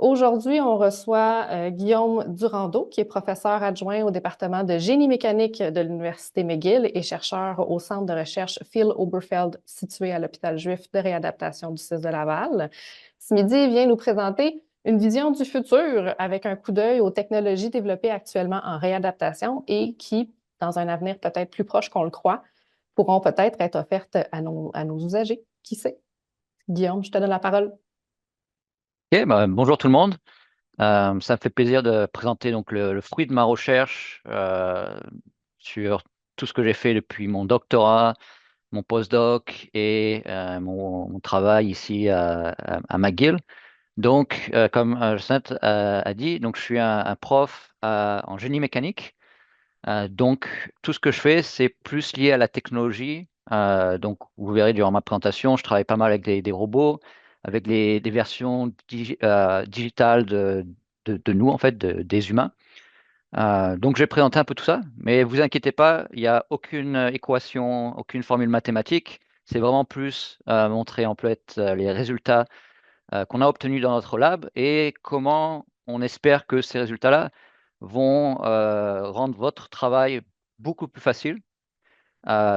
Aujourd'hui, on reçoit Guillaume Durando, qui est professeur adjoint au département de génie mécanique de l'Université McGill et chercheur au centre de recherche Phil Oberfeld, situé à l'hôpital juif de réadaptation du CIS de Laval. Ce midi, il vient nous présenter une vision du futur avec un coup d'œil aux technologies développées actuellement en réadaptation et qui, dans un avenir peut-être plus proche qu'on le croit, pourront peut-être être offertes à nos usagers. Qui sait? Guillaume, je te donne la parole. Ok, bonjour tout le monde. Ça me fait plaisir de présenter donc le fruit de ma recherche sur tout ce que j'ai fait depuis mon doctorat, mon postdoc et mon travail ici à McGill. Donc, comme Jacinthe a dit, donc je suis un prof en génie mécanique. Donc, tout ce que je fais, c'est plus lié à la technologie. Donc, vous verrez durant ma présentation, je travaille pas mal avec des robots, avec des versions digitales de nous, en fait, des humains. Donc, je vais présenter un peu tout ça, mais vous inquiétez pas, il n'y a aucune équation, aucune formule mathématique. C'est vraiment plus montrer en fait les résultats qu'on a obtenus dans notre lab et comment on espère que ces résultats-là vont rendre votre travail beaucoup plus facile,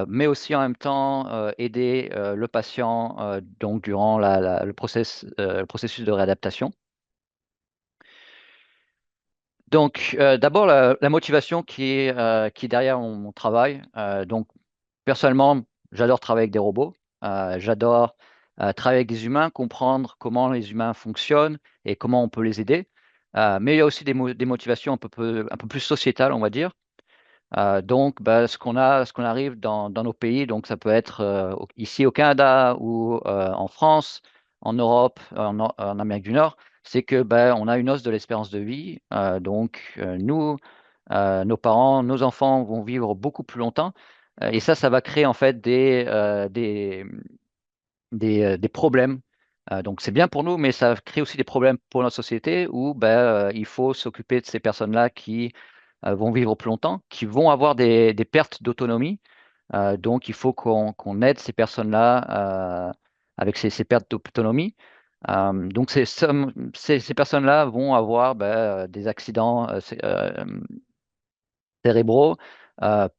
mais aussi en même temps aider le patient donc durant le processus de réadaptation. Donc, d'abord, la motivation qui est derrière mon travail. Donc, personnellement, j'adore travailler avec des robots. J'adore travailler avec des humains, comprendre comment les humains fonctionnent et comment on peut les aider. Mais il y a aussi des motivations un peu plus sociétales, on va dire. Donc, ce qu'on arrive dans nos pays, donc ça peut être ici au Canada ou en France, en Europe, en Amérique du Nord, c'est que on a une hausse de l'espérance de vie. Donc, nous, nos parents, nos enfants vont vivre beaucoup plus longtemps. Et ça va créer en fait des problèmes. Donc, c'est bien pour nous, mais ça crée aussi des problèmes pour notre société où il faut s'occuper de ces personnes-là qui vont vivre plus longtemps, qui vont avoir des pertes d'autonomie. Donc, il faut qu'on aide ces personnes-là avec ces pertes d'autonomie. Donc, ces personnes-là vont avoir des accidents cérébraux, euh,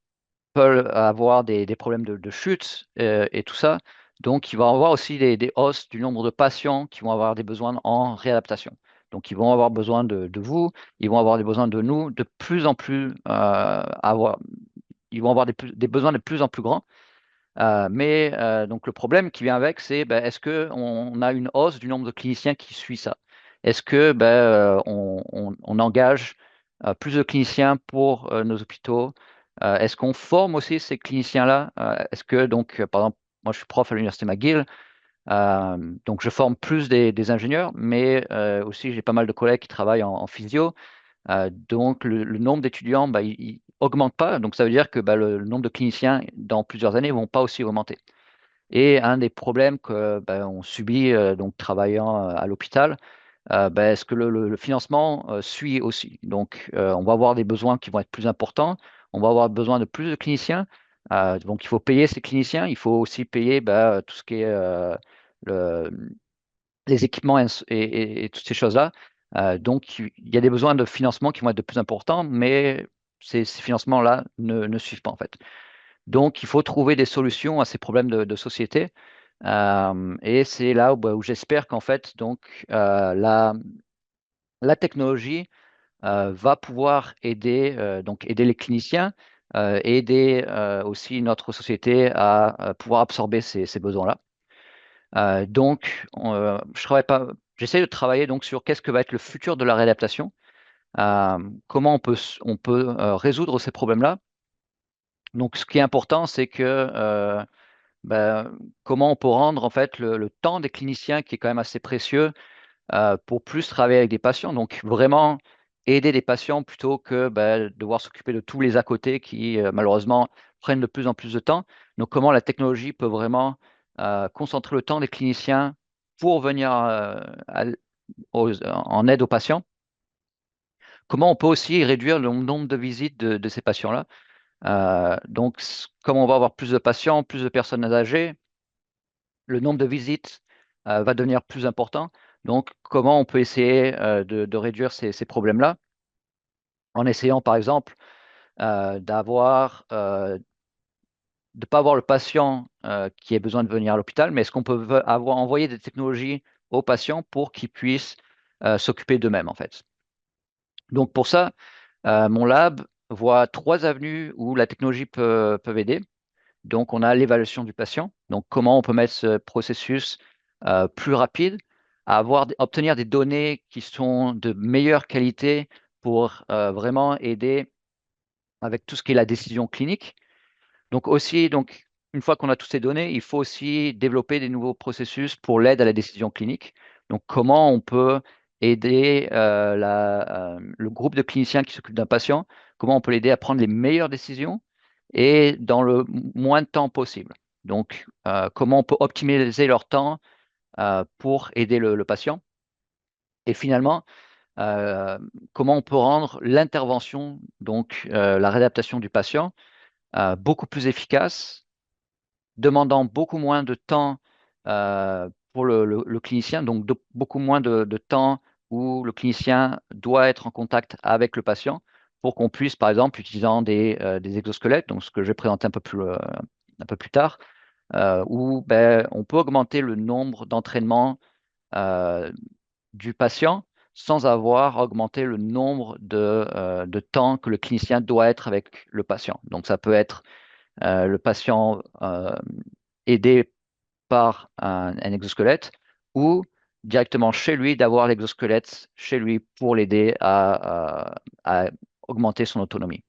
peuvent avoir des problèmes de chute et tout ça. Donc, il va y avoir aussi des hausses du nombre de patients qui vont avoir des besoins en réadaptation. Donc, ils vont avoir besoin de vous, ils vont avoir des besoins de nous, de plus en plus ils vont avoir des besoins de plus en plus grands. Mais donc le problème qui vient avec, c'est est-ce qu'on a une hausse du nombre de cliniciens qui suit ça? Est-ce que on engage plus de cliniciens pour nos hôpitaux? Est-ce qu'on forme aussi ces cliniciens-là? Est-ce que donc, par exemple, moi je suis prof à l'Université McGill, donc je forme plus des ingénieurs, mais aussi j'ai pas mal de collègues qui travaillent en physio. Donc, le nombre d'étudiants, il augmente pas. Donc, ça veut dire que le nombre de cliniciens dans plusieurs années ne vont pas aussi augmenter. Et un des problèmes que on subit donc travaillant à l'hôpital, est-ce que le financement suit aussi? Donc, on va avoir des besoins qui vont être plus importants. On va avoir besoin de plus de cliniciens. Donc, il faut payer ces cliniciens. Il faut aussi payer tout ce qui est le, les équipements et toutes ces choses-là. Donc, il y a des besoins de financement qui vont être de plus importants, mais ces financements-là ne suivent pas en fait. Donc, il faut trouver des solutions à ces problèmes de société. Et c'est là où j'espère qu'en fait, donc, la technologie va pouvoir aider les cliniciens, aider aussi notre société à pouvoir absorber ces besoins-là. Donc, je travaille pas, j'essaie de travailler donc sur qu'est-ce que va être le futur de la réadaptation, comment on peut résoudre ces problèmes-là. Donc, ce qui est important, c'est que comment on peut rendre en fait le temps des cliniciens, qui est quand même assez précieux, pour plus travailler avec des patients. Donc, vraiment aider des patients plutôt que devoir s'occuper de tous les à côté qui, malheureusement, prennent de plus en plus de temps. Donc, comment la technologie peut vraiment concentrer le temps des cliniciens pour venir en aide aux patients. Comment on peut aussi réduire le nombre de visites de ces patients-là. Donc, comme on va avoir plus de patients, plus de personnes âgées, le nombre de visites va devenir plus important. Donc, comment on peut essayer de réduire ces problèmes-là en essayant, par exemple, de ne pas avoir le patient qui ait besoin de venir à l'hôpital, mais est-ce qu'on peut envoyer des technologies aux patients pour qu'ils puissent s'occuper d'eux-mêmes, en fait. Donc, pour ça, mon lab voit 3 avenues où la technologie peut aider. Donc, on a l'évaluation du patient. Donc, comment on peut mettre ce processus plus rapide, obtenir des données qui sont de meilleure qualité pour vraiment aider avec tout ce qui est la décision clinique. Donc, aussi, une fois qu'on a toutes ces données, il faut aussi développer des nouveaux processus pour l'aide à la décision clinique. Donc, comment on peut aider le groupe de cliniciens qui s'occupent d'un patient, comment on peut l'aider à prendre les meilleures décisions et dans le moins de temps possible. Donc, comment on peut optimiser leur temps pour aider le patient. Et finalement, comment on peut rendre l'intervention, donc la réadaptation du patient, beaucoup plus efficace, demandant beaucoup moins de temps pour le clinicien, donc beaucoup moins de temps où le clinicien doit être en contact avec le patient pour qu'on puisse, par exemple, utilisant des exosquelettes, donc ce que je vais présenter un peu plus tard, où ben, on peut augmenter le nombre d'entraînements euh, du patient sans avoir augmenté le nombre de temps que le clinicien doit être avec le patient. Donc ça peut être le patient aidé par un exosquelette ou directement chez lui, d'avoir l'exosquelette chez lui pour l'aider à augmenter son autonomie.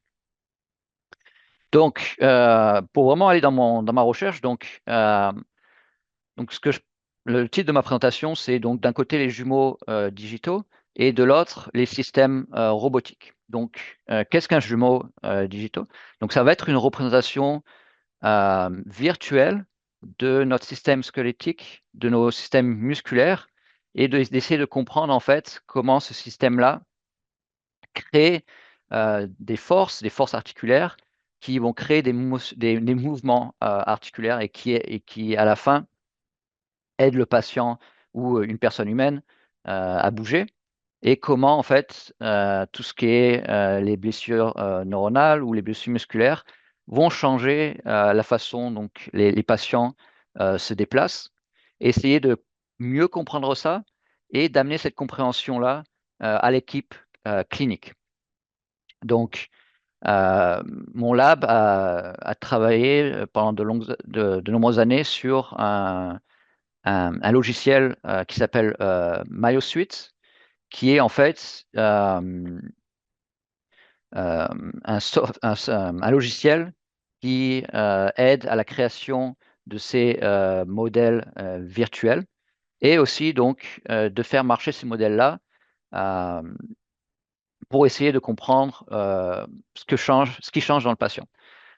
Donc, pour vraiment aller dans ma recherche, donc le titre de ma présentation, c'est donc d'un côté les jumeaux digitaux et de l'autre les systèmes robotiques. Donc, qu'est-ce qu'un jumeau digitaux? Donc, ça va être une représentation virtuelle de notre système squelettique, de nos systèmes musculaires, et d'essayer de comprendre en fait comment ce système-là crée des forces articulaires qui vont créer des mouvements articulaires et qui, à la fin, aident le patient ou une personne humaine à bouger. Et comment, en fait, tout ce qui est les blessures neuronales ou les blessures musculaires vont changer la façon dont les patients se déplacent. Essayer de mieux comprendre ça et d'amener cette compréhension-là à l'équipe clinique. Donc, euh, mon lab a travaillé pendant de nombreuses années sur un logiciel qui s'appelle MyoSuite, qui est en fait euh, un logiciel qui aide à la création de ces modèles virtuels et aussi donc de faire marcher ces modèles-là euh, pour essayer de comprendre ce qui change dans le patient.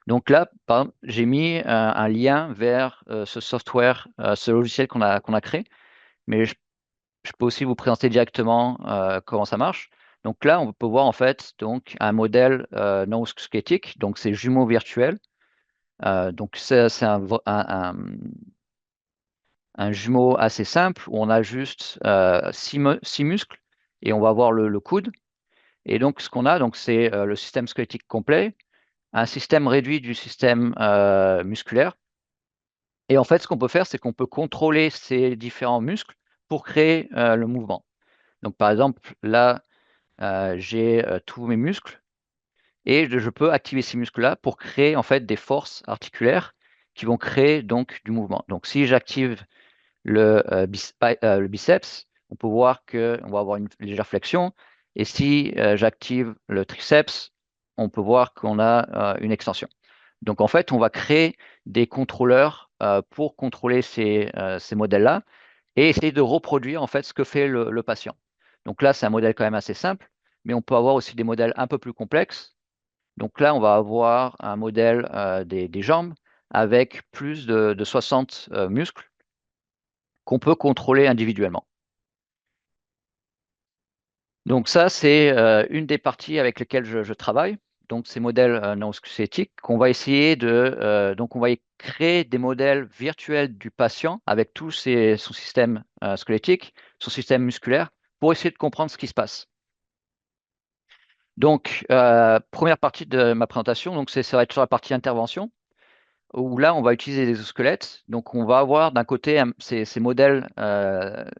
Donc là, par exemple, j'ai mis un lien vers ce software, ce logiciel qu'on a créé, mais je peux aussi vous présenter directement comment ça marche. Donc là, on peut voir en fait donc un modèle non squelettique, donc c'est jumeaux virtuels. Donc c'est un jumeau assez simple où on a juste 6 muscles et on va voir le coude. Et donc ce qu'on a, donc c'est le système squelettique complet, un système réduit du système musculaire. Et en fait, ce qu'on peut faire, c'est qu'on peut contrôler ces différents muscles pour créer le mouvement. Donc par exemple, là, j'ai tous mes muscles et je peux activer ces muscles-là pour créer en fait des forces articulaires qui vont créer donc du mouvement. Donc si j'active le biceps, on peut voir qu'on va avoir une légère flexion. Et si j'active le triceps, on peut voir qu'on a une extension. Donc en fait, on va créer des contrôleurs pour contrôler ces modèles-là et essayer de reproduire en fait ce que fait le patient. Donc là, c'est un modèle quand même assez simple, mais on peut avoir aussi des modèles un peu plus complexes. Donc là, on va avoir un modèle des jambes avec plus de 60 muscles qu'on peut contrôler individuellement. Donc ça, c'est une des parties avec lesquelles je travaille. Donc ces modèles non squelettiques, qu'on va essayer donc on va créer des modèles virtuels du patient avec tout son système squelettique son système musculaire pour essayer de comprendre ce qui se passe. Donc, première partie de ma présentation, donc ça va être sur la partie intervention, où là, on va utiliser des exosquelettes. Donc, on va avoir d'un côté ces modèles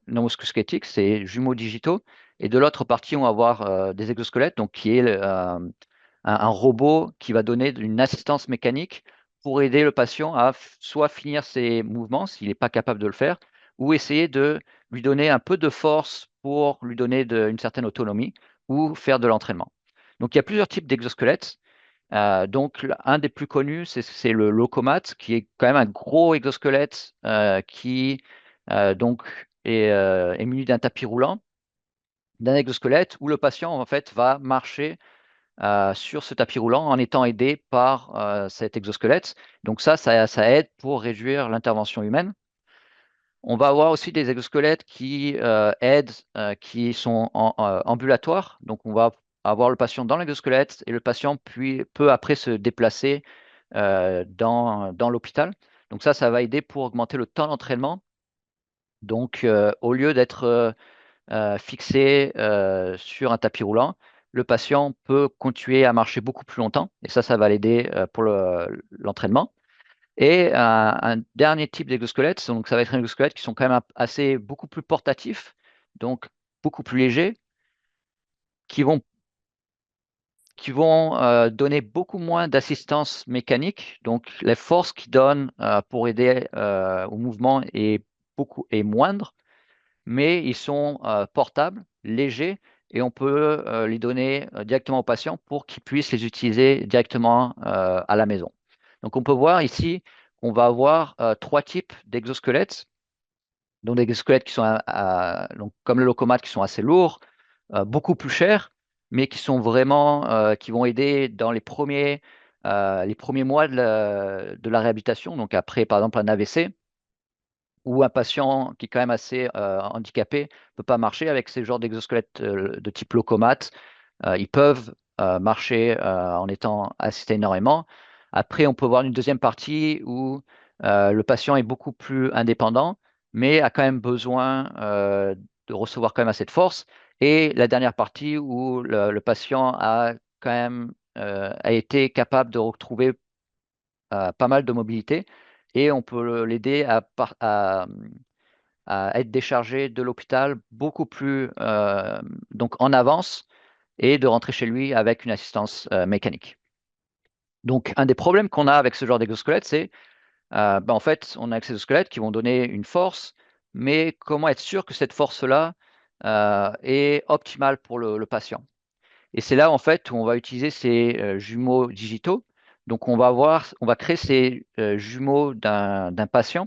non-musculosquelettiques, ces jumeaux digitaux, et de l'autre partie, on va avoir des exosquelettes, donc qui est un robot qui va donner une assistance mécanique pour aider le patient à soit finir ses mouvements s'il n'est pas capable de le faire, ou essayer de lui donner un peu de force pour lui donner une certaine autonomie ou faire de l'entraînement. Donc, il y a plusieurs types d'exosquelettes. Donc, un des plus connus, c'est le Locomat, qui est quand même un gros exosquelette qui donc est muni d'un tapis roulant, d'un exosquelette où le patient en fait va marcher sur ce tapis roulant en étant aidé par cet exosquelette. Donc ça aide pour réduire l'intervention humaine. On va avoir aussi des exosquelettes qui aident, qui sont ambulatoires. Donc on va avoir le patient dans l'exosquelette et le patient peut après se déplacer dans l'hôpital. Donc ça va aider pour augmenter le temps d'entraînement. Donc au lieu d'être fixé sur un tapis roulant, le patient peut continuer à marcher beaucoup plus longtemps et ça va l'aider pour l'entraînement. Et un dernier type d'exosquelette, donc ça va être un exosquelette qui sont quand même assez beaucoup plus portatifs, donc beaucoup plus légers, qui vont donner beaucoup moins d'assistance mécanique. Donc la force qu'ils donnent pour aider au mouvement est moindre, mais ils sont portables, légers, et on peut les donner directement au patient pour qu'il puisse les utiliser directement à la maison. Donc on peut voir ici qu'on va avoir trois types d'exosquelettes. Donc des exosquelettes qui sont donc, comme le Locomat, qui sont assez lourds, beaucoup plus chers, mais qui sont vraiment qui vont aider dans les premiers mois de la réhabilitation. Donc après, par exemple, un AVC ou un patient qui est quand même assez handicapé ne peut pas marcher avec ces genres d'exosquelettes de type Locomat. Ils peuvent marcher en étant assistés énormément. Après, on peut voir une deuxième partie où le patient est beaucoup plus indépendant, mais a quand même besoin de recevoir quand même assez de force. Et la dernière partie où le patient a quand même a été capable de retrouver pas mal de mobilité et on peut l'aider à être déchargé de l'hôpital beaucoup plus donc en avance et de rentrer chez lui avec une assistance mécanique. Donc, un des problèmes qu'on a avec ce genre d'exosquelette, c'est en fait, on a ces exosquelettes qui vont donner une force, mais comment être sûr que cette force-là est optimale pour le patient? Et c'est là, en fait, où on va utiliser ces jumeaux digitaux. Donc, on va créer ces jumeaux d'un patient.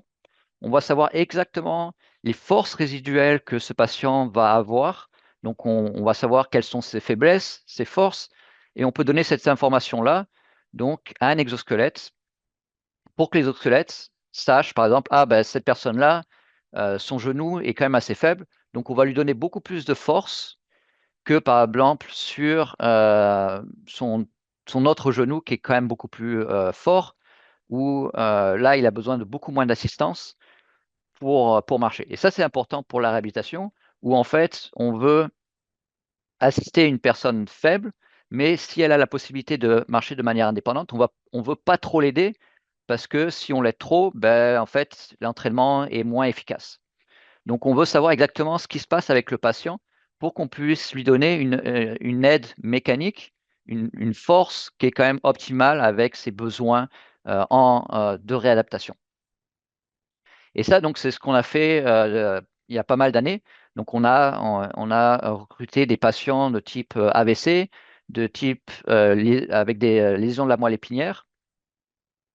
On va savoir exactement les forces résiduelles que ce patient va avoir. Donc, on va savoir quelles sont ses faiblesses, ses forces, et on peut donner cette information-là donc à un exosquelette pour que l'exosquelette sache, par exemple, cette personne-là, son genou est quand même assez faible, donc on va lui donner beaucoup plus de force que, par exemple, sur son autre genou qui est quand même beaucoup plus fort, où là, il a besoin de beaucoup moins d'assistance pour marcher. Et ça, c'est important pour la réhabilitation, où en fait, on veut assister une personne faible, mais si elle a la possibilité de marcher de manière indépendante, on veut pas trop l'aider, parce que si on l'aide trop, en fait, l'entraînement est moins efficace. Donc, on veut savoir exactement ce qui se passe avec le patient pour qu'on puisse lui donner une aide mécanique, une force qui est quand même optimale avec ses besoins de réadaptation. Et ça, donc, c'est ce qu'on a fait il y a pas mal d'années. Donc, on a recruté des patients de type AVC, de type avec des lésions de la moelle épinière,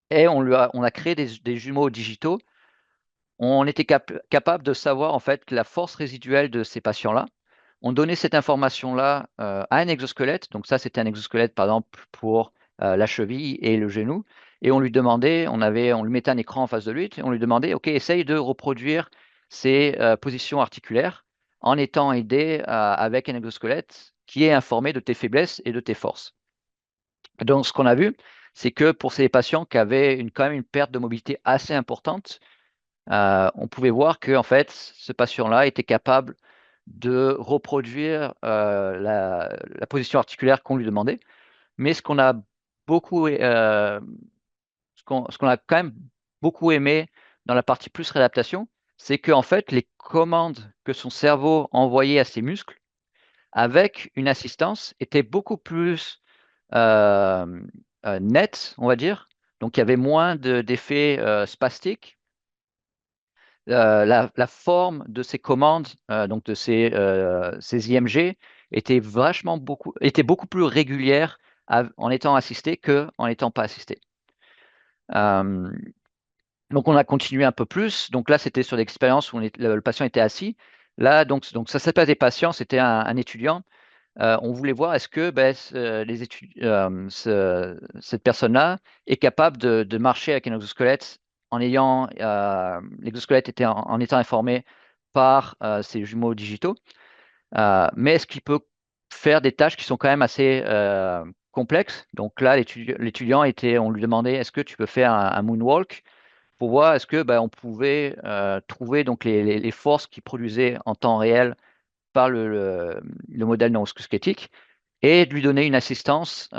et on a créé des jumeaux digitaux. On était capable de savoir en fait la force résiduelle de ces patients-là. On donnait cette information-là à un exosquelette. Donc ça, c'était un exosquelette, par exemple, pour la cheville et le genou. Et on lui demandait, on lui mettait un écran en face de lui, et on lui demandait, OK, essaye de reproduire ces positions articulaires en étant aidé avec un exosquelette qui est informé de tes faiblesses et de tes forces. Donc, ce qu'on a vu, c'est que pour ces patients qui avaient quand même une perte de mobilité assez importante, on pouvait voir que en fait, ce patient-là était capable de reproduire la position articulaire qu'on lui demandait. Mais ce qu'on a quand même beaucoup aimé dans la partie plus réadaptation, c'est que en fait, les commandes que son cerveau envoyait à ses muscles avec une assistance étaient beaucoup plus euh, nettes, on va dire. Donc, il y avait moins d'effets spastiques. La forme de ces commandes, donc de ces IMG, était beaucoup plus régulière en étant assisté qu'en n'étant pas assisté. Euh, donc, on a continué un peu plus. Donc là, c'était sur l'expérience où le patient était assis. Là, donc ça, c'est pas des patients, c'était un étudiant. On voulait voir est-ce que ben, cette personne-là est capable de marcher avec un exosquelette en ayant l'exosquelette en étant informé par ses jumeaux digitaux. Mais est-ce qu'il peut faire des tâches qui sont quand même assez complexes? Donc là, l'étudiant on lui demandait est-ce que tu peux faire un moonwalk pour voir est-ce que ben, on pouvait trouver donc les forces qu'il produisait en temps réel par le modèle neurosquelettique et de lui donner une assistance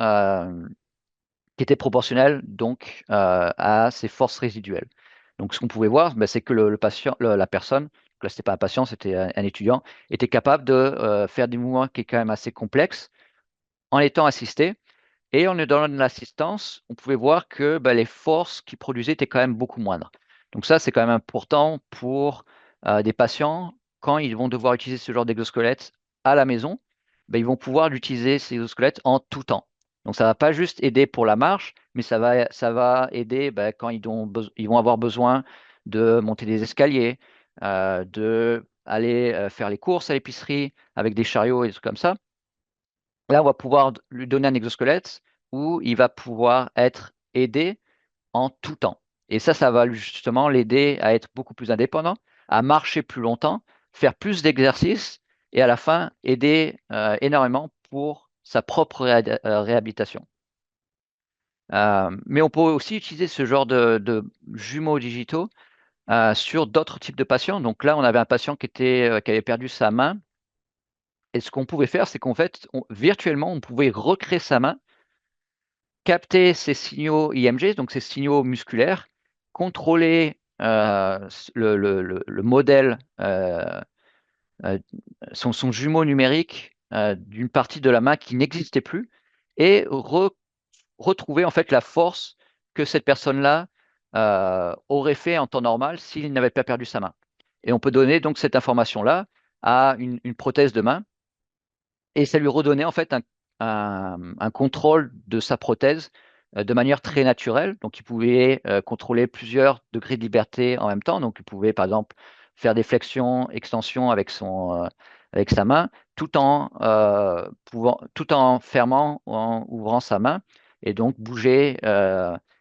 qui était proportionnelle donc à ses forces résiduelles. Donc ce qu'on pouvait voir, ben, c'est que le patient, la personne, donc là c'était pas un patient, c'était un étudiant, était capable de faire des mouvements qui est quand même assez complexes en étant assisté. Et en lui donnant de l'assistance, on pouvait voir que ben, les forces qu'il produisait étaient quand même beaucoup moindres. Donc ça, c'est quand même important pour des patients, quand ils vont devoir utiliser ce genre d'exosquelette à la maison, ben, ils vont pouvoir l'utiliser, ces exosquelettes, en tout temps. Donc ça ne va pas juste aider pour la marche, mais ça va aider ben, quand ils vont avoir besoin de monter des escaliers, de aller faire les courses à l'épicerie avec des chariots et des trucs comme ça. Là, on va pouvoir lui donner un exosquelette où il va pouvoir être aidé en tout temps. Et ça va justement l'aider à être beaucoup plus indépendant, à marcher plus longtemps, faire plus d'exercices et à la fin aider énormément pour sa propre réhabilitation. Mais on peut aussi utiliser ce genre de jumeaux digitaux sur d'autres types de patients. Donc là, on avait un patient qui avait perdu sa main. Et ce qu'on pouvait faire, c'est qu'en fait, virtuellement, on pouvait recréer sa main, capter ces signaux IMG, donc ces signaux musculaires, contrôler le modèle, euh, son jumeau numérique d'une partie de la main qui n'existait plus, et retrouver en fait la force que cette personne-là aurait fait en temps normal s'il n'avait pas perdu sa main. Et on peut donner donc cette information-là à une prothèse de main et ça lui redonnait en fait un contrôle de sa prothèse de manière très naturelle. Donc, il pouvait contrôler plusieurs degrés de liberté en même temps. Donc, il pouvait, par exemple, faire des flexions, extensions avec sa main, tout en fermant ou en ouvrant sa main, et donc bouger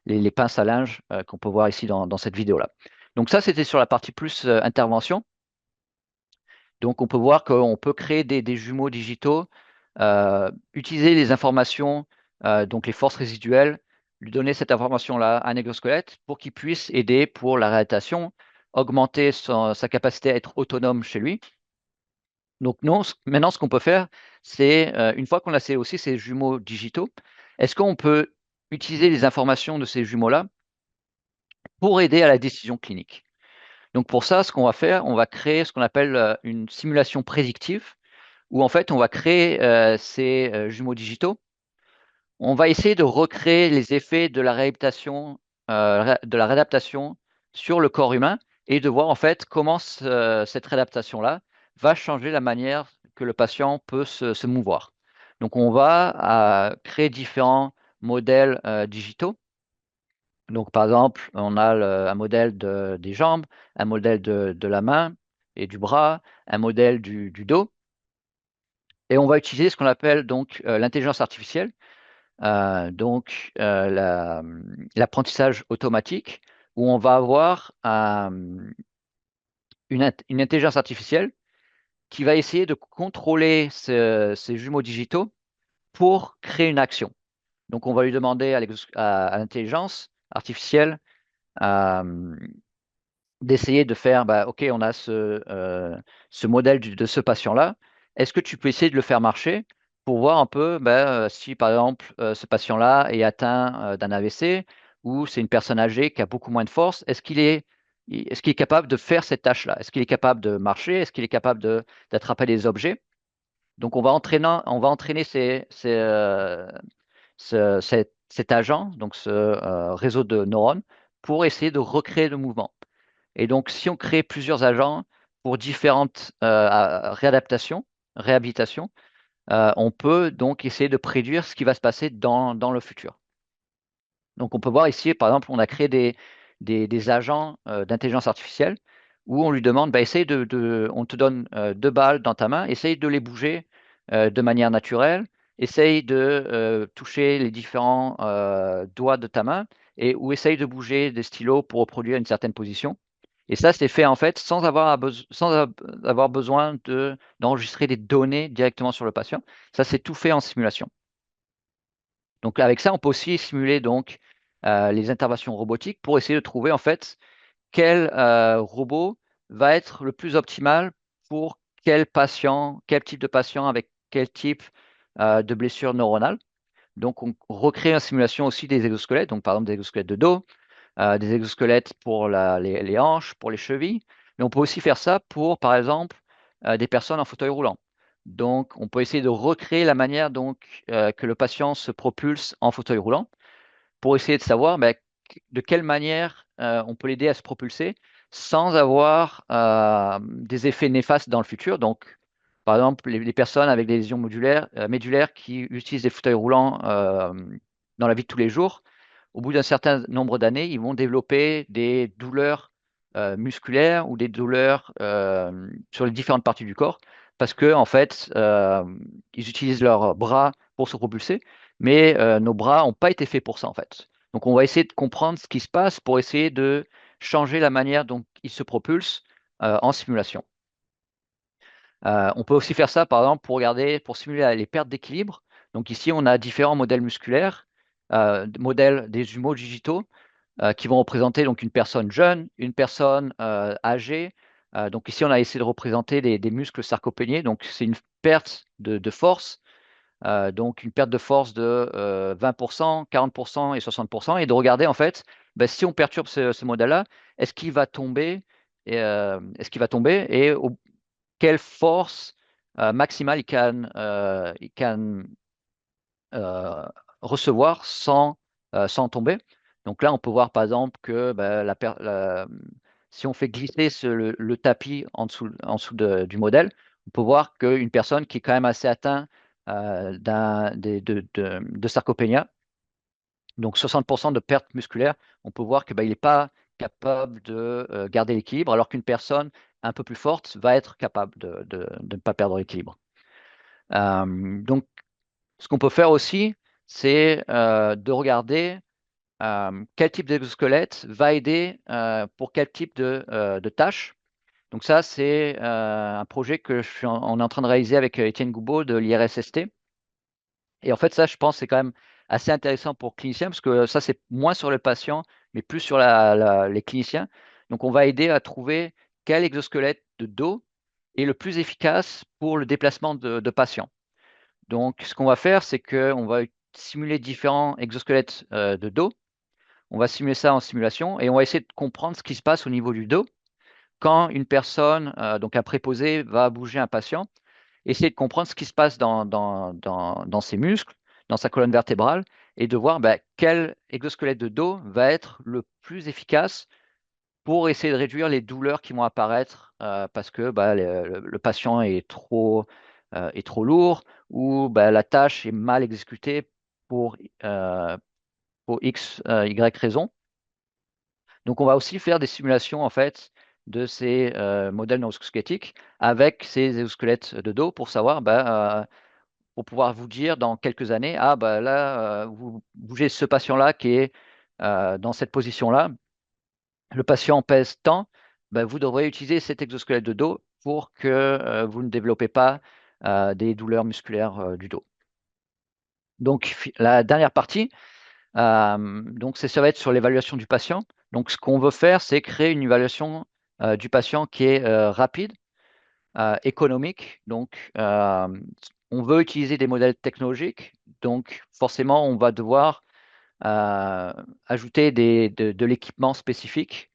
les pinces à linge qu'on peut voir ici dans cette vidéo-là. Donc, ça, c'était sur la partie plus intervention. Donc, on peut voir qu'on peut créer des jumeaux digitaux, utiliser les informations, donc les forces résiduelles, lui donner cette information-là à un exosquelette pour qu'il puisse aider pour la réadaptation, augmenter sa capacité à être autonome chez lui. Donc, non, maintenant, ce qu'on peut faire, c'est, une fois qu'on a aussi ces jumeaux digitaux, est-ce qu'on peut utiliser les informations de ces jumeaux-là pour aider à la décision clinique? Donc, pour ça, ce qu'on va faire, on va créer ce qu'on appelle une simulation prédictive où en fait on va créer ces jumeaux digitaux. On va essayer de recréer les effets de la réadaptation, sur le corps humain et de voir en fait comment cette réadaptation-là va changer la manière que le patient peut se mouvoir. Donc on va créer différents modèles digitaux. Donc par exemple, on a un modèle des jambes, un modèle de la main et du bras, un modèle du dos. Et on va utiliser ce qu'on appelle donc l'intelligence artificielle, l'apprentissage automatique, où on va avoir une intelligence artificielle qui va essayer de contrôler ces jumeaux digitaux pour créer une action. Donc on va lui demander à l'intelligence artificielle d'essayer de faire, OK, on a ce modèle de ce patient-là. Est-ce que tu peux essayer de le faire marcher pour voir un peu si, par exemple, ce patient-là est atteint d'un AVC ou c'est une personne âgée qui a beaucoup moins de force, est-ce qu'il est capable de faire cette tâche-là? Est-ce qu'il est capable de marcher? Est-ce qu'il est capable d'attraper des objets? Donc, on va entraîner cet agent, donc ce réseau de neurones, pour essayer de recréer le mouvement. Et donc, si on crée plusieurs agents pour différentes réhabilitations, on peut donc essayer de prédire ce qui va se passer dans le futur. Donc, on peut voir ici, par exemple, on a créé des agents d'intelligence artificielle où on lui demande, on te donne 2 balles dans ta main, essaye de les bouger de manière naturelle, essaye de toucher les différents doigts de ta main ou essaye de bouger des stylos pour reproduire une certaine position. Et ça, c'est fait en fait sans avoir besoin d'enregistrer des données directement sur le patient. Ça, c'est tout fait en simulation. Donc avec ça, on peut aussi simuler donc les interventions robotiques pour essayer de trouver en fait quel robot va être le plus optimal pour quel patient, quel type de patient avec quel type de blessure neuronale. Donc on recrée en simulation aussi des exosquelettes, donc par exemple des exosquelettes de dos, des exosquelettes pour les hanches, pour les chevilles. Mais on peut aussi faire ça pour, par exemple, des personnes en fauteuil roulant. Donc, on peut essayer de recréer la manière que le patient se propulse en fauteuil roulant pour essayer de savoir de quelle manière on peut l'aider à se propulser sans avoir des effets néfastes dans le futur. Donc, par exemple, les personnes avec des lésions médulaires qui utilisent des fauteuils roulants dans la vie de tous les jours, au bout d'un certain nombre d'années, ils vont développer des douleurs musculaires ou des douleurs sur les différentes parties du corps parce que en fait, ils utilisent leurs bras pour se propulser, mais nos bras n'ont pas été faits pour ça en fait. Donc, on va essayer de comprendre ce qui se passe pour essayer de changer la manière dont ils se propulsent en simulation. On peut aussi faire ça, par exemple, pour simuler les pertes d'équilibre. Donc ici, on a différents modèles musculaires, modèles des jumeaux digitaux qui vont représenter donc une personne jeune, une personne âgée. Donc ici, on a essayé de représenter des muscles sarcopéniens. Donc c'est une perte de force, donc une perte de force de 20%, 40% et 60%, et de regarder en fait, si on perturbe ce modèle-là, est-ce qu'il va tomber et quelle force maximale il can euh, recevoir sans tomber. Donc là, on peut voir par exemple que si on fait glisser le tapis en dessous du modèle, on peut voir qu'une personne qui est quand même assez atteinte de sarcopénia, donc 60% de perte musculaire, on peut voir qu'il n'est pas capable de garder l'équilibre, alors qu'une personne un peu plus forte va être capable de ne pas perdre l'équilibre. Donc, ce qu'on peut faire aussi, c'est de regarder quel type d'exosquelette va aider pour quel type de tâche. Donc ça, c'est un projet on est en train de réaliser avec Étienne Goubeau de l'IRSST. Et en fait, ça, je pense, c'est quand même assez intéressant pour cliniciens parce que ça, c'est moins sur le patient, mais plus sur les cliniciens. Donc, on va aider à trouver quel exosquelette de dos est le plus efficace pour le déplacement de patients. Donc, ce qu'on va faire, c'est qu'on va simuler différents exosquelettes de dos. On va simuler ça en simulation et on va essayer de comprendre ce qui se passe au niveau du dos quand une personne, donc un préposé, va bouger un patient. Essayer de comprendre ce qui se passe dans ses muscles, dans sa colonne vertébrale, et de voir quel exosquelette de dos va être le plus efficace pour essayer de réduire les douleurs qui vont apparaître parce que le patient est trop lourd ou la tâche est mal exécutée pour, euh, pour X, Y raison. Donc, on va aussi faire des simulations en fait de ces modèles neurosquelettiques avec ces exosquelettes de dos pour savoir, pour pouvoir vous dire dans quelques années, là, vous bougez ce patient-là qui est dans cette position-là, le patient pèse tant, vous devrez utiliser cet exosquelette de dos pour que vous ne développez pas des douleurs musculaires du dos. Donc, la dernière partie, ça va être sur l'évaluation du patient. Donc, ce qu'on veut faire, c'est créer une évaluation du patient qui est rapide, économique. Donc, on veut utiliser des modèles technologiques. Donc, forcément, on va devoir ajouter de l'équipement spécifique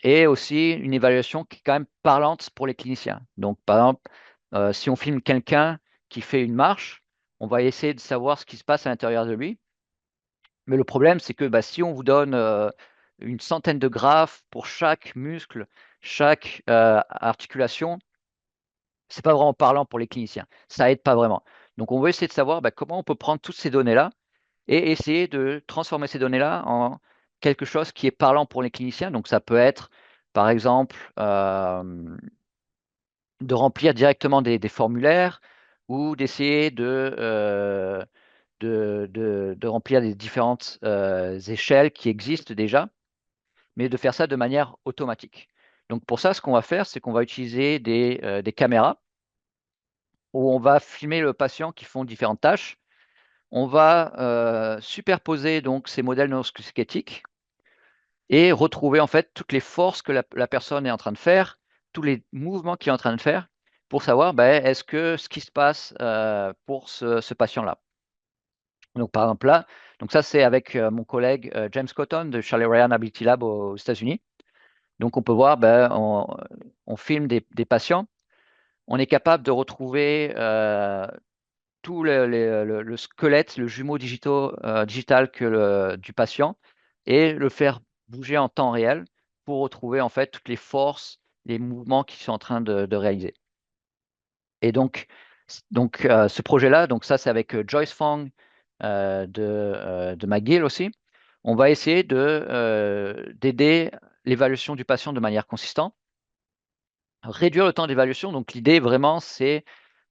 et aussi une évaluation qui est quand même parlante pour les cliniciens. Donc, par exemple, si on filme quelqu'un qui fait une marche, on va essayer de savoir ce qui se passe à l'intérieur de lui. Mais le problème, c'est que bah, si on vous donne une centaine de graphes pour chaque muscle, chaque articulation, c'est pas vraiment parlant pour les cliniciens. Ça aide pas vraiment. Donc, on veut essayer de savoir bah, comment on peut prendre toutes ces données-là et essayer de transformer ces données-là en quelque chose qui est parlant pour les cliniciens. Donc, ça peut être, par exemple, de remplir directement des formulaires ou d'essayer de remplir des différentes échelles qui existent déjà, mais de faire ça de manière automatique. Donc, pour ça, ce qu'on va faire, c'est qu'on va utiliser des caméras où on va filmer le patient qui font différentes tâches. On va superposer donc ces modèles neurosquelettiques et retrouver en fait toutes les forces que la personne est en train de faire, tous les mouvements qu'il est en train de faire, pour savoir ben, est-ce que ce qui se passe pour ce patient-là. Donc par exemple là, donc ça c'est avec mon collègue James Cotton de Charlie Ryan Ability Lab aux États-Unis. Donc on peut voir, ben, on filme des patients, on est capable de retrouver tout le squelette, le jumeau digital du patient et le faire bouger en temps réel pour retrouver en fait toutes les forces, les mouvements qu'ils sont en train de réaliser. Et donc ce projet-là, donc ça c'est avec Joyce Fong de McGill aussi. On va essayer d'aider l'évaluation du patient de manière consistante, réduire le temps d'évaluation. Donc l'idée vraiment c'est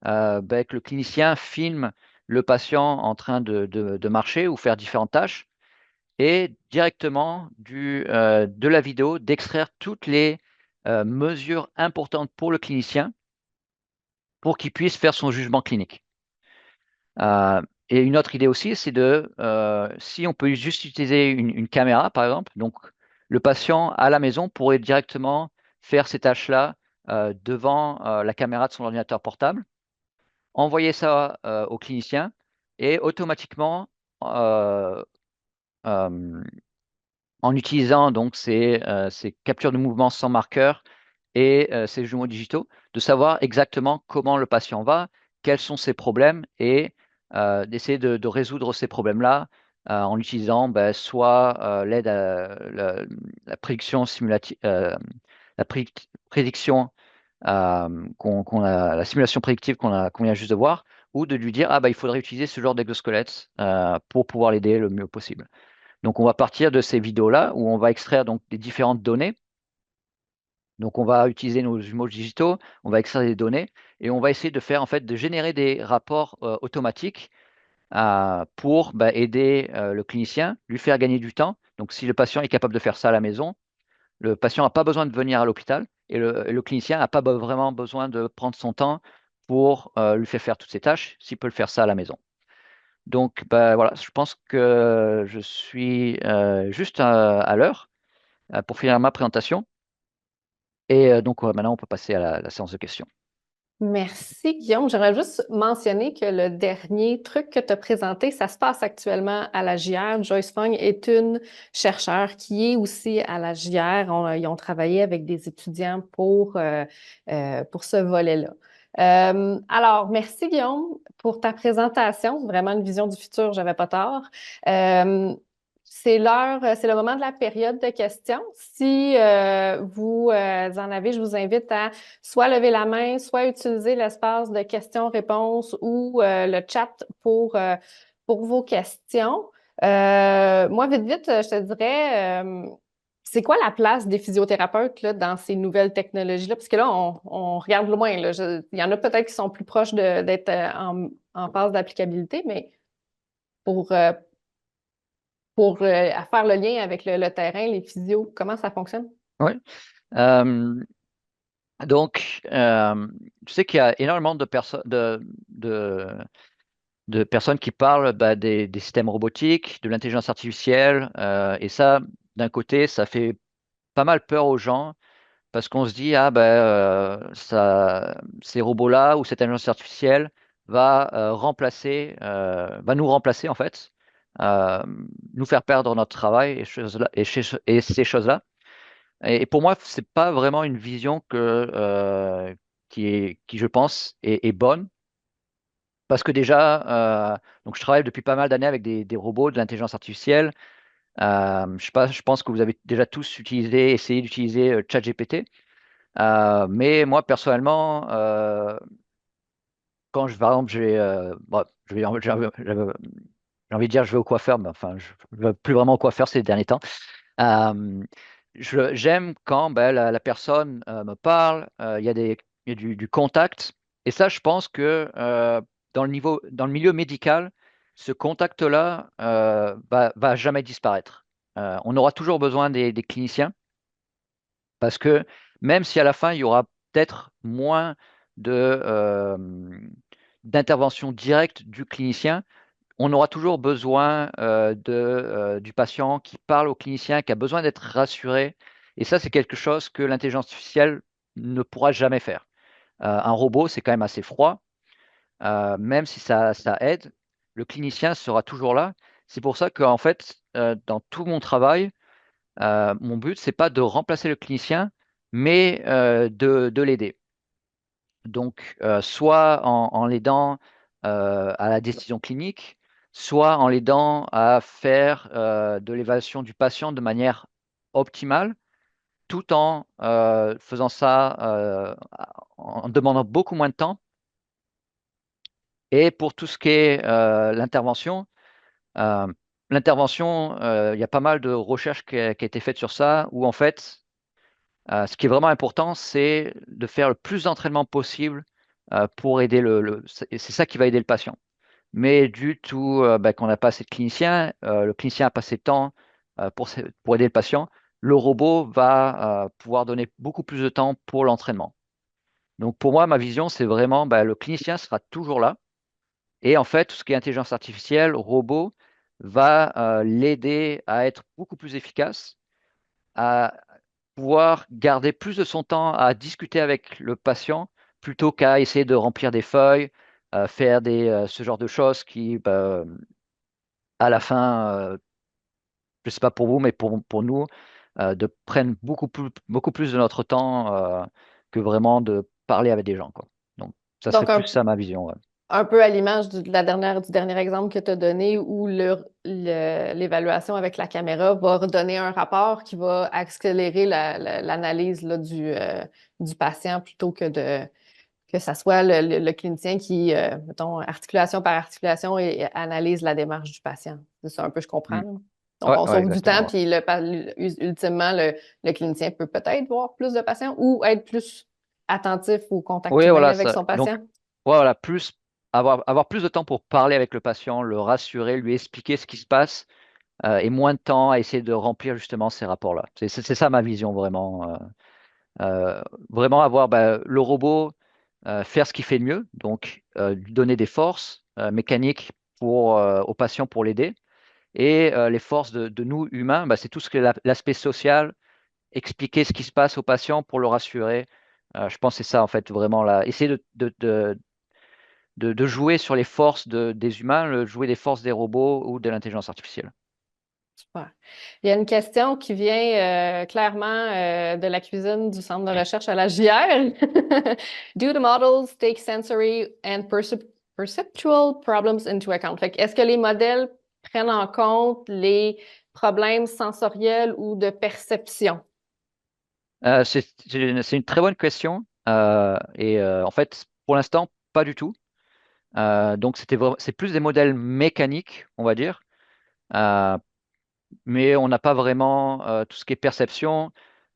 ben, que le clinicien filme le patient en train de marcher ou faire différentes tâches et directement de la vidéo d'extraire toutes les mesures importantes pour le clinicien pour qu'il puisse faire son jugement clinique. Et une autre idée aussi, c'est si on peut juste utiliser une caméra, par exemple, donc le patient à la maison pourrait directement faire ces tâches-là devant la caméra de son ordinateur portable, envoyer ça au clinicien et automatiquement, euh, euh, en utilisant donc ces captures de mouvement sans marqueur et ces jumeaux digitaux, de savoir exactement comment le patient va, quels sont ses problèmes et d'essayer de résoudre ces problèmes-là en utilisant ben, soit l'aide à la prédiction simulative, la prédiction la simulation prédictive qu'on vient juste de voir, ou de lui dire ah bah il faudrait utiliser ce genre d'exosquelette pour pouvoir l'aider le mieux possible. Donc on va partir de ces vidéos-là où on va extraire donc des différentes données. Donc on va utiliser nos jumeaux digitaux, on va extraire des données et on va essayer de faire en fait de générer des rapports automatiques pour bah, aider le clinicien, lui faire gagner du temps. Donc si le patient est capable de faire ça à la maison, le patient n'a pas besoin de venir à l'hôpital et le clinicien n'a pas vraiment besoin de prendre son temps pour lui faire toutes ces tâches, s'il peut le faire ça à la maison. Donc bah, voilà, je pense que je suis juste à l'heure pour finir ma présentation. Et donc maintenant, on peut passer à la séance de questions. Merci, Guillaume. J'aimerais juste mentionner que le dernier truc que tu as présenté, ça se passe actuellement à la JR. Joyce Fung est une chercheure qui est aussi à la JR. Ils ont travaillé avec des étudiants pour ce volet-là. Alors, merci, Guillaume, pour ta présentation. Vraiment une vision du futur, j'avais pas tort. C'est l'heure, c'est le moment de la période de questions. Si vous en avez, je vous invite à soit lever la main, soit utiliser l'espace de questions-réponses ou le chat pour vos questions. Moi, vite, vite, je te dirais, c'est quoi la place des physiothérapeutes là, dans ces nouvelles technologies-là? Parce que là, on regarde loin. Là. Il y en a peut-être qui sont plus proches d'être en phase d'applicabilité, mais pour, euh, pour faire le lien avec le terrain, les physios, comment ça fonctionne? Oui. Euh, donc, tu sais qu'il y a énormément de personnes qui parlent bah, des systèmes robotiques, de l'intelligence artificielle, et ça, d'un côté, ça fait pas mal peur aux gens parce qu'on se dit, ah ben, ces robots-là ou cette intelligence artificielle va nous remplacer en fait, euh, nous faire perdre notre travail et ces choses-là. Et pour moi, c'est pas vraiment une vision qui je pense, est bonne. Parce que déjà, donc je travaille depuis pas mal d'années avec des robots, de l'intelligence artificielle. Je sais pas, je pense que vous avez déjà tous essayé d'utiliser ChatGPT. Mais moi, personnellement, quand par exemple, bon, j'ai envie de dire je vais au coiffeur, mais enfin, je ne vais plus vraiment au coiffeur ces derniers temps. Euh, J'aime quand ben, la personne me parle, il y a du contact. Et ça, je pense que dans le milieu médical, ce contact-là va jamais disparaître. On aura toujours besoin des cliniciens parce que même si à la fin, il y aura peut-être moins d'intervention directe du clinicien, on aura toujours besoin du patient qui parle au clinicien, qui a besoin d'être rassuré. Et ça, c'est quelque chose que l'intelligence artificielle ne pourra jamais faire. Un robot, c'est quand même assez froid. Même si ça aide, le clinicien sera toujours là. C'est pour ça qu'en fait, dans tout mon travail, mon but, c'est pas de remplacer le clinicien, mais de l'aider. Donc, soit en l'aidant à la décision clinique, soit en l'aidant à faire de l'évaluation du patient de manière optimale, tout en faisant ça en demandant beaucoup moins de temps. Et pour tout ce qui est euh, l'intervention, il y a pas mal de recherches qui a été faites sur ça, où en fait, ce qui est vraiment important, c'est de faire le plus d'entraînement possible pour aider c'est ça qui va aider le patient. Mais du tout, qu'on n'a pas assez de cliniciens, le clinicien n'a pas assez de temps pour aider le patient, le robot va pouvoir donner beaucoup plus de temps pour l'entraînement. Donc pour moi, ma vision, c'est vraiment le clinicien sera toujours là. Et en fait, tout ce qui est intelligence artificielle, robot, va l'aider à être beaucoup plus efficace, à pouvoir garder plus de son temps à discuter avec le patient plutôt qu'à essayer de remplir des feuilles, faire ce genre de choses qui, à la fin, je ne sais pas pour vous, mais pour nous, prennent beaucoup plus de notre temps que vraiment de parler avec des gens, quoi. Donc, ça serait Donc, plus ça ma vision. Ouais. un peu à l'image du dernier exemple que tu as donné où l'évaluation avec la caméra va redonner un rapport qui va accélérer l'analyse là, du patient plutôt que ça soit le clinicien qui, mettons, articulation par articulation et analyse la démarche du patient. C'est ça un peu, je comprends, Mm. là. Donc, Ouais, on ouais, sauve du temps, exactement. Ouais. puis ultimement, le clinicien peut peut-être voir plus de patients ou être plus attentif au contact Oui, humain voilà avec ça. son Donc, patient. voilà, avoir plus de temps pour parler avec le patient, le rassurer, lui expliquer ce qui se passe, et moins de temps à essayer de remplir justement ces rapports-là. C'est ça ma vision vraiment. Vraiment avoir le robot faire ce qu'il fait de mieux, donc lui donner des forces mécaniques au patient pour l'aider. Et les forces de nous humains, c'est tout ce que l'aspect social, expliquer ce qui se passe au patient pour le rassurer. Je pense que c'est ça en fait, vraiment là. Essayer de jouer sur les forces des humains, jouer des forces des robots ou de l'intelligence artificielle. Super. Il y a une question qui vient clairement de la cuisine du centre de recherche à la JR. Do the models take sensory and perceptual problems into account? Fait que est-ce que les modèles prennent en compte les problèmes sensoriels ou de perception? C'est une très bonne question. En fait, pour l'instant, pas du tout. Donc, c'est plus des modèles mécaniques, on va dire. Euh, mais on n'a pas vraiment tout ce qui est perception.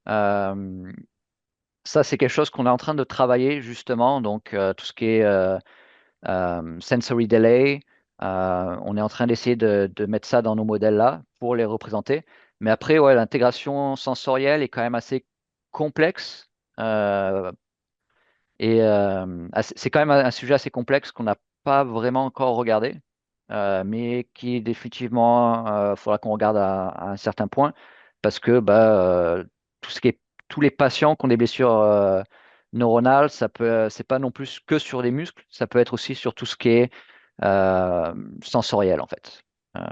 Euh, Ça, c'est quelque chose qu'on est en train de travailler justement. Donc, tout ce qui est sensory delay, on est en train d'essayer de mettre ça dans nos modèles-là pour les représenter. Mais après, ouais, l'intégration sensorielle est quand même assez complexe. Euh, c'est quand même un sujet assez complexe qu'on n'a pas vraiment encore regardé, mais qui définitivement, faudra qu'on regarde à un certain point, parce que tout ce qui est, tous les patients qui ont des blessures neuronales, c'est pas non plus que sur les muscles, ça peut être aussi sur tout ce qui est euh, sensoriel en fait. Euh,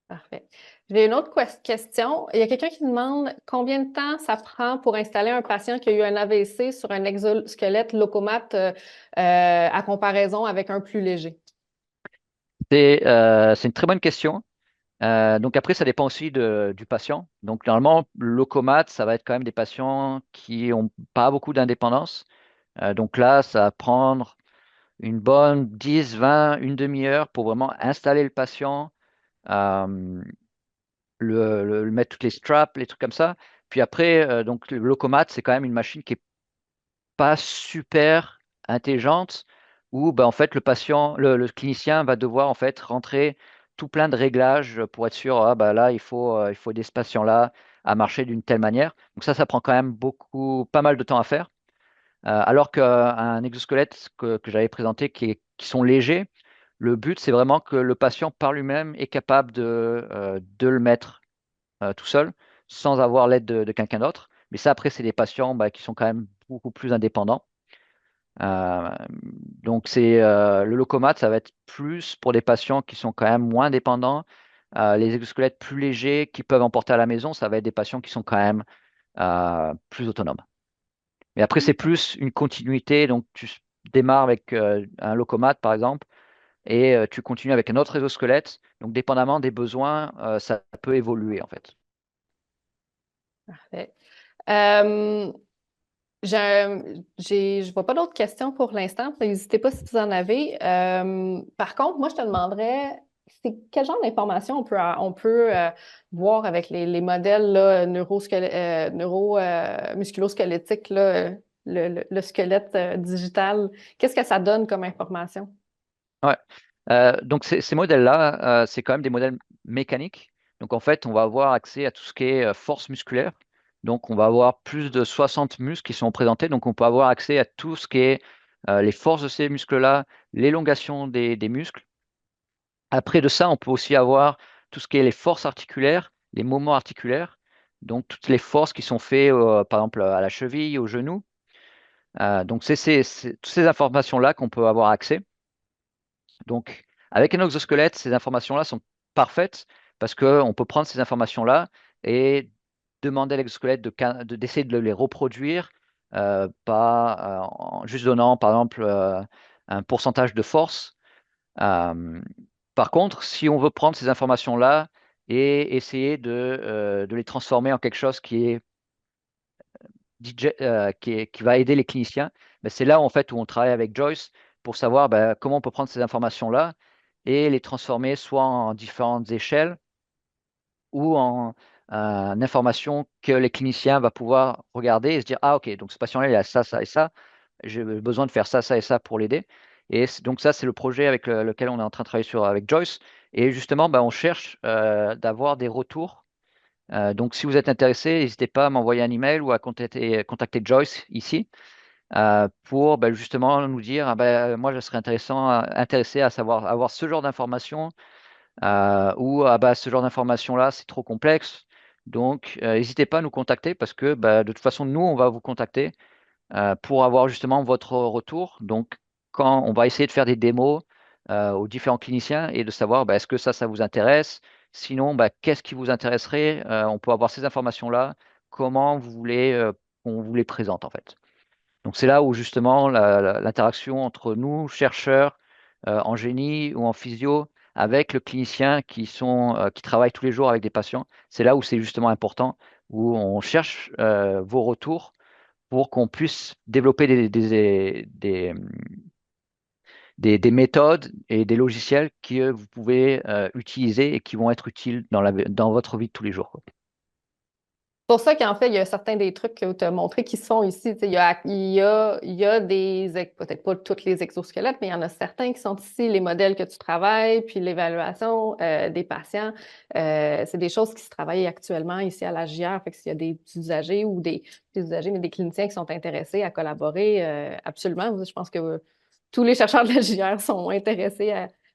Parfait. J'ai une autre question. Il y a quelqu'un qui demande combien de temps ça prend pour installer un patient qui a eu un AVC sur un exosquelette Locomate à comparaison avec un plus léger. c'est une très bonne question. Donc après, ça dépend aussi du patient. Donc normalement, le locomate, ça va être quand même des patients qui ont pas beaucoup d'indépendance. Donc là, ça va prendre une bonne 10, 20, une demi-heure pour vraiment installer le patient, euh, le mettre toutes les straps, les trucs comme ça. Puis après, donc le locomate, c'est quand même une machine qui est pas super intelligente où en fait le patient, le clinicien va devoir en fait rentrer tout plein de réglages pour être sûr, ah, là il faut aider ce patient-là à marcher d'une telle manière. Donc ça prend quand même pas mal de temps à faire. Alors qu'un exosquelette que j'avais présenté qui sont légers, le but c'est vraiment que le patient par lui-même est capable de le mettre tout seul sans avoir l'aide de quelqu'un d'autre. Mais ça après c'est des patients qui sont quand même beaucoup plus indépendants. Euh, donc, le locomate, ça va être plus pour des patients qui sont quand même moins dépendants. Les exosquelettes plus légers qui peuvent emporter à la maison, ça va être des patients qui sont quand même plus autonomes. Mais après, c'est plus une continuité. Donc, démarres avec un locomate, par exemple, et tu continues avec un autre exosquelette. Donc, dépendamment des besoins, ça peut évoluer, en fait. Parfait. Je vois pas d'autres questions pour l'instant. N'hésitez pas si vous en avez. Par contre, moi, je te demanderais, c'est quel genre d'informations on peut voir avec les modèles là, musculo-squelettiques, là, le squelette digital. Qu'est-ce que ça donne comme information? Ouais. Donc ces modèles-là, c'est quand même des modèles mécaniques. Donc en fait, on va avoir accès à tout ce qui est force musculaire. Donc on va avoir plus de 60 muscles qui sont présentés. Donc on peut avoir accès à tout ce qui est les forces de ces muscles-là, l'élongation des muscles. Après de ça, on peut aussi avoir tout ce qui est les forces articulaires, les mouvements articulaires. Donc toutes les forces qui sont faites, par exemple, à la cheville, au genou. Donc c'est toutes ces informations-là qu'on peut avoir accès. Donc, avec un exosquelette, ces informations-là sont parfaites parce qu'on peut prendre ces informations-là et demander à l'exosquelette d'essayer de les reproduire, pas en juste donnant, par exemple, un pourcentage de force. Euh, Par contre, si on veut prendre ces informations-là et essayer de les transformer en quelque chose qui va aider les cliniciens, c'est là en fait où on travaille avec Joyce pour savoir comment on peut prendre ces informations-là et les transformer soit en différentes échelles ou en informations que les cliniciens vont pouvoir regarder et se dire, ah ok, donc ce patient-là, il a ça, ça et ça, j'ai besoin de faire ça, ça et ça pour l'aider. Et donc ça, c'est le projet avec lequel on est en train de travailler avec Joyce. Et justement, on cherche d'avoir des retours. Donc, si vous êtes intéressé, n'hésitez pas à m'envoyer un email ou à contacter Joyce ici pour justement nous dire, moi, je serais intéressé à savoir avoir ce genre d'informations ou ce genre d'informations-là, c'est trop complexe. Donc, n'hésitez pas à nous contacter parce que de toute façon, nous, on va vous contacter pour avoir justement votre retour. Donc, quand on va essayer de faire des démos aux différents cliniciens et de savoir est-ce que ça vous intéresse? Sinon, qu'est-ce qui vous intéresserait? On peut avoir ces informations-là. Comment vous voulez qu'on vous les présente en fait? Donc, c'est là où justement l'interaction entre nous, chercheurs en génie ou en physio, avec le clinicien qui travaille tous les jours avec des patients, c'est là où c'est justement important, où on cherche vos retours pour qu'on puisse développer des méthodes et des logiciels que vous pouvez utiliser et qui vont être utiles dans votre vie de tous les jours, quoi. Pour ça qu'en fait, il y a certains des trucs que tu as montrés qui sont ici. Tu sais, il y a peut-être pas tous les exosquelettes, mais il y en a certains qui sont ici, les modèles que tu travailles, puis l'évaluation des patients. C'est des choses qui se travaillent actuellement ici à la JR. Fait que s'il y a des usagers ou des usagers, mais des cliniciens qui sont intéressés à collaborer, absolument. Je pense que tous les chercheurs de la JR sont intéressés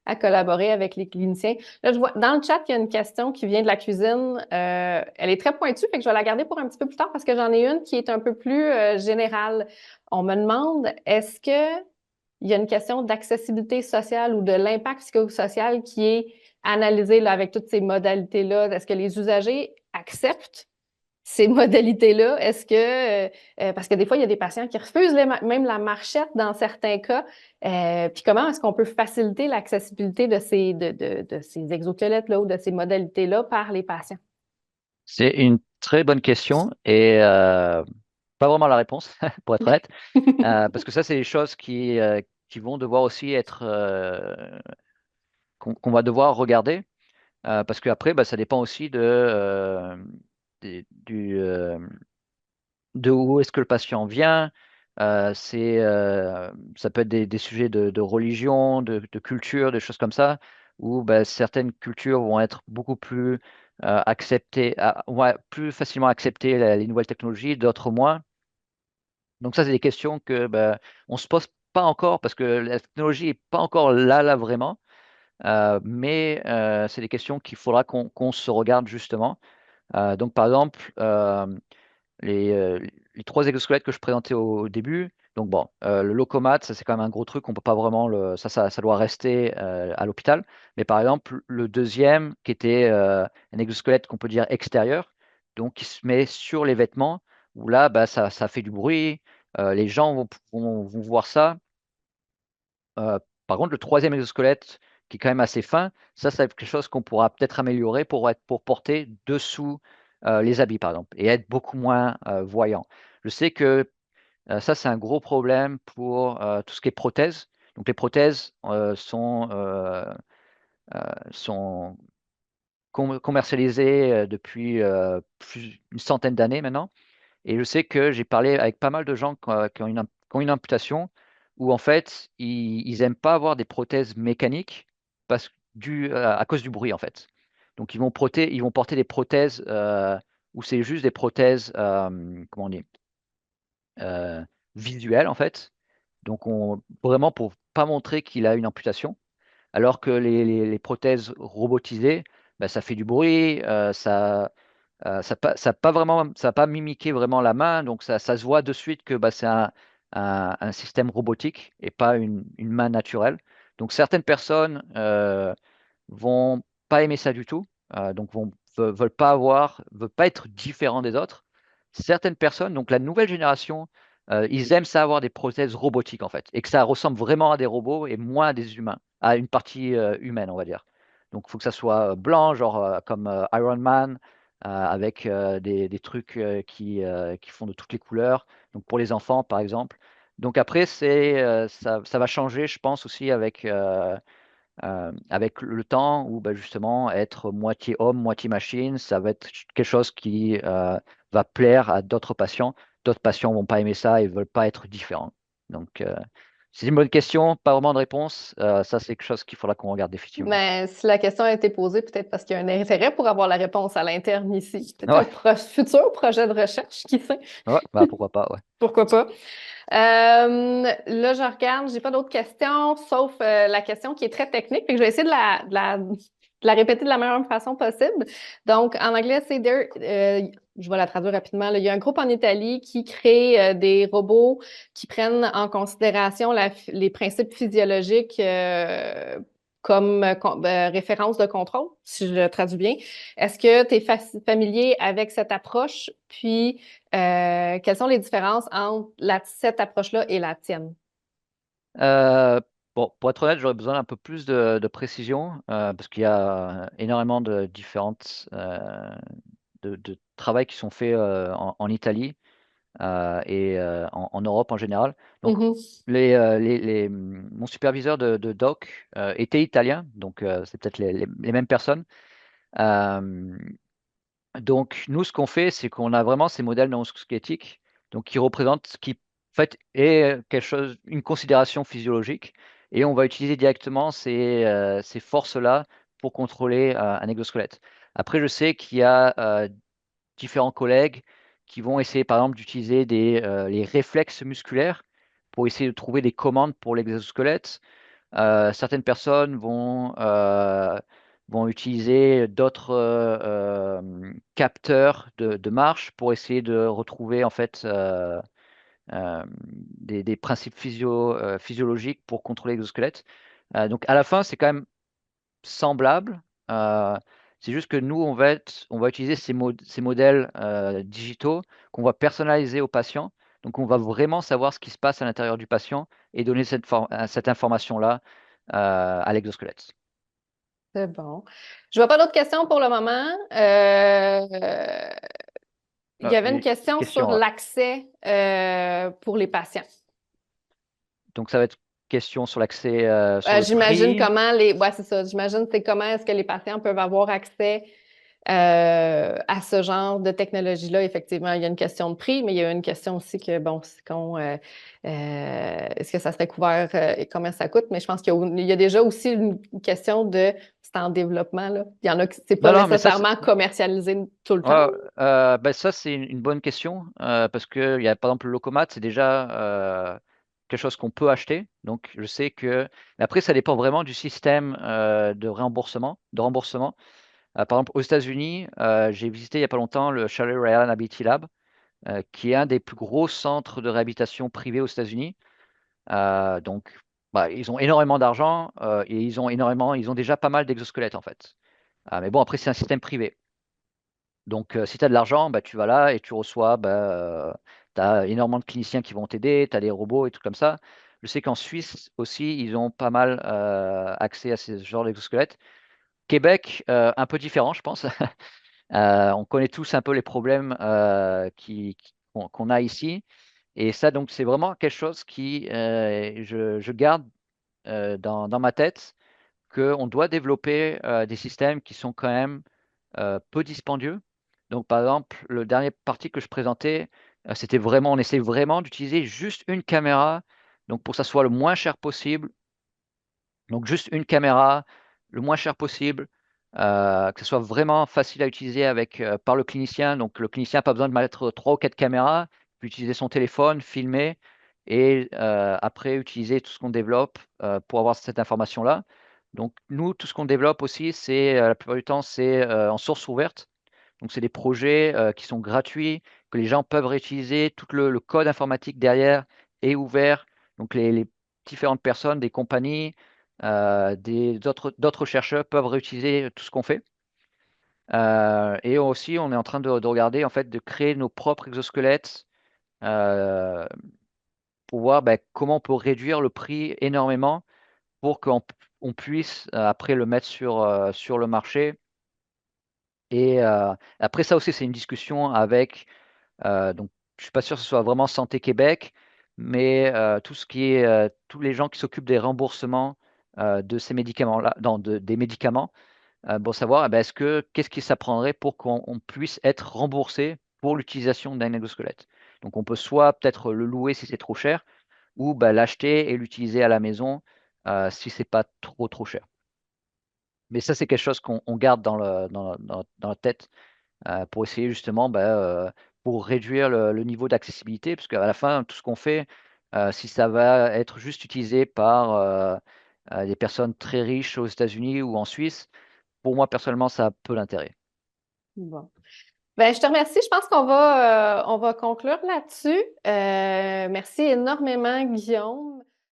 à collaborer avec les cliniciens. Là, je vois dans le chat, il y a une question qui vient de la cuisine. Elle est très pointue, fait que je vais la garder pour un petit peu plus tard parce que j'en ai une qui est un peu plus générale. On me demande, est-ce que il y a une question d'accessibilité sociale ou de l'impact psychosocial qui est analysé là, avec toutes ces modalités-là? Est-ce que les usagers acceptent ces modalités-là? Est-ce que, parce que des fois, il y a des patients qui refusent même la marchette dans certains cas. Puis comment est-ce qu'on peut faciliter l'accessibilité de de ces exosquelettes-là ou de ces modalités-là par les patients? C'est une très bonne question et pas vraiment la réponse, pour être honnête, parce que ça, c'est des choses qui vont devoir aussi être, qu'on va devoir regarder, parce qu'après, bah, ça dépend aussi des- du, euh, de où est-ce que le patient vient. Ça peut être des sujets de religion, de culture, des choses comme ça, où bah, certaines cultures vont être beaucoup plus acceptées, ouais, plus facilement accepter les nouvelles technologies, d'autres moins. Donc ça, c'est des questions que bah, on se pose pas encore parce que la technologie est pas encore là vraiment. Mais c'est des questions qu'il faudra qu'on se regarde justement. Donc par exemple, les, euh, les trois exosquelettes que je présentais au début. Donc bon, le Locomat, ça c'est quand même un gros truc, on peut pas vraiment ça doit rester à l'hôpital. Mais par exemple, le deuxième, qui était un exosquelette qu'on peut dire extérieur, donc qui se met sur les vêtements, où là, bah, ça fait du bruit, les gens vont voir ça. Euh, Par contre, le troisième exosquelette, qui est quand même assez fin, ça, c'est quelque chose qu'on pourra peut-être améliorer pour porter dessous les habits, par exemple, et être beaucoup moins voyant. Je sais que ça, c'est un gros problème pour tout ce qui est prothèses. Donc, les prothèses sont commercialisées depuis une centaine d'années maintenant. Et je sais que j'ai parlé avec pas mal de gens qui ont une amputation où en fait, ils aiment pas avoir des prothèses mécaniques à cause du bruit en fait. Donc ils vont porter des prothèses où c'est juste des prothèses, comment on dit, euh, visuelles en fait. Donc vraiment pour pas montrer qu'il a une amputation. Alors que les prothèses robotisées, bah, ça fait du bruit, ça a pas mimiqué vraiment la main, donc ça se voit de suite que bah, c'est un système robotique et pas une main naturelle. Donc certaines personnes vont pas aimer ça du tout, donc veulent pas être différents des autres. Certaines personnes, donc la nouvelle génération, ils aiment ça avoir des prothèses robotiques en fait, et que ça ressemble vraiment à des robots et moins à des humains, à une partie humaine, on va dire. Donc il faut que ça soit blanc, genre comme Iron Man, avec des trucs qui font de toutes les couleurs. Donc pour les enfants, par exemple. Donc après, ça va changer, je pense aussi avec le temps où bah, justement être moitié homme, moitié machine, ça va être quelque chose qui va plaire à d'autres patients. D'autres patients vont pas aimer ça et veulent pas être différents. Donc c'est une bonne question, pas vraiment de réponse. Ça, c'est quelque chose qu'il faudra qu'on regarde définitivement. Mais si la question a été posée, peut-être parce qu'il y a un intérêt pour avoir la réponse à l'interne ici. Peut-être un Ouais, futur projet de recherche, qui sait? ouais, bah pourquoi pas, ouais. Pourquoi pas? Là, je regarde, j'ai pas d'autres questions, sauf la question qui est très technique, puis je vais essayer de la répéter de la meilleure façon possible. Donc, en anglais, c'est je vais la traduire rapidement. Là. Il y a un groupe en Italie qui crée des robots qui prennent en considération les principes physiologiques comme référence de contrôle, si je le traduis bien. Est-ce que tu es familier avec cette approche? Puis, quelles sont les différences entre cette approche-là et la tienne? Euh, bon, pour être honnête, j'aurais besoin d'un peu plus de précision parce qu'il y a énormément de différentes de travail qui sont faits en Italie et en Europe en général. Donc, Mhm. mon superviseur de doc était italien, donc c'est peut-être les mêmes personnes. Euh, donc, nous, ce qu'on fait, c'est qu'on a vraiment ces modèles non-squelettiques, donc qui représentent ce qui, en fait, est quelque chose, une considération physiologique, et on va utiliser directement ces forces-là pour contrôler un exosquelette. Après, je sais qu'il y a différents collègues qui vont essayer, par exemple, d'utiliser les réflexes musculaires pour essayer de trouver des commandes pour l'exosquelette. Certaines personnes vont utiliser d'autres capteurs de marche pour essayer de retrouver en fait des principes physiologiques pour contrôler l'exosquelette. Donc à la fin, c'est quand même semblable. Euh, c'est juste que nous, on va utiliser ces modèles digitaux qu'on va personnaliser au patient. Donc, on va vraiment savoir ce qui se passe à l'intérieur du patient et donner cette information-là à l'exosquelette. C'est bon. Je vois pas d'autres questions pour le moment. Il y avait une Et question sur question, l'accès pour les patients. donc, ça va être question sur l'accès sur le J'imagine prix. comment les. Ouais, c'est ça. J'imagine c'est comment est-ce que les patients peuvent avoir accès à ce genre de technologie-là. Effectivement, il y a une question de prix, mais il y a une question aussi que, bon, est-ce que ça serait couvert et combien ça coûte? Mais je pense qu'il y a déjà aussi une question de, c'est en développement, là. Il y en a qui, c'est pas Non, non, mais ça, nécessairement commercialisé tout le temps. ouais, ben ça, c'est une bonne question parce que il y a par exemple le Locomat, c'est déjà quelque chose qu'on peut acheter. Donc, je sais que. Mais après, ça dépend vraiment du système de remboursement. Par exemple, aux États-Unis, j'ai visité il n'y a pas longtemps le Chalet Ryan Ability Lab, qui est un des plus gros centres de réhabilitation privés aux États-Unis. Donc, bah, ils ont énormément d'argent et ils ont déjà pas mal d'exosquelettes en fait. Mais bon, après, c'est un système privé. Donc, si tu as de l'argent, bah, tu vas là et tu reçois, bah, tu as énormément de cliniciens qui vont t'aider, tu as des robots et tout comme ça. Je sais qu'en Suisse aussi, ils ont pas mal accès à ce genre d'exosquelettes. Québec, un peu différent, je pense. On connaît tous un peu les problèmes qu'on a ici. Et ça, donc, c'est vraiment quelque chose qui, je garde dans ma tête, qu'on doit développer des systèmes qui sont quand même peu dispendieux. Donc, par exemple, le dernier parti que je présentais, c'était vraiment, on essaie vraiment d'utiliser juste une caméra, donc pour que ça soit le moins cher possible. Donc, juste une caméra, le moins cher possible, que ce soit vraiment facile à utiliser par le clinicien. Donc, le clinicien n'a pas besoin de mettre trois ou quatre caméras, il peut utiliser son téléphone, filmer et après utiliser tout ce qu'on développe pour avoir cette information-là. Donc, nous, tout ce qu'on développe aussi, la plupart du temps, c'est en source ouverte. Donc, c'est des projets qui sont gratuits, que les gens peuvent réutiliser. Tout le code informatique derrière est ouvert. Donc, les différentes personnes, des compagnies, d'autres chercheurs peuvent réutiliser tout ce qu'on fait. Et aussi, on est en train de regarder, en fait, de créer nos propres exosquelettes euh, pour voir ben, comment on peut réduire le prix énormément pour qu'on puisse après le mettre sur le marché. Et après ça aussi, c'est une discussion avec, donc je suis pas sûr que ce soit vraiment Santé Québec, mais tous les gens qui s'occupent des remboursements de ces médicaments-là, des médicaments, pour savoir eh ben, qu'est-ce qui s'apprendrait pour qu'on puisse être remboursé pour l'utilisation d'un exosquelette. Donc on peut soit peut-être le louer si c'est trop cher, ou bah, l'acheter et l'utiliser à la maison si c'est pas trop cher. Mais ça, c'est quelque chose qu'on garde dans la tête pour essayer justement, bah, pour réduire le niveau d'accessibilité, parce qu'à la fin, tout ce qu'on fait, si ça va être juste utilisé par des personnes très riches aux États-Unis ou en Suisse, pour moi, personnellement, ça a peu d'intérêt. Bon. Ben, je te remercie. Je pense on va conclure là-dessus. Merci énormément, Guillaume.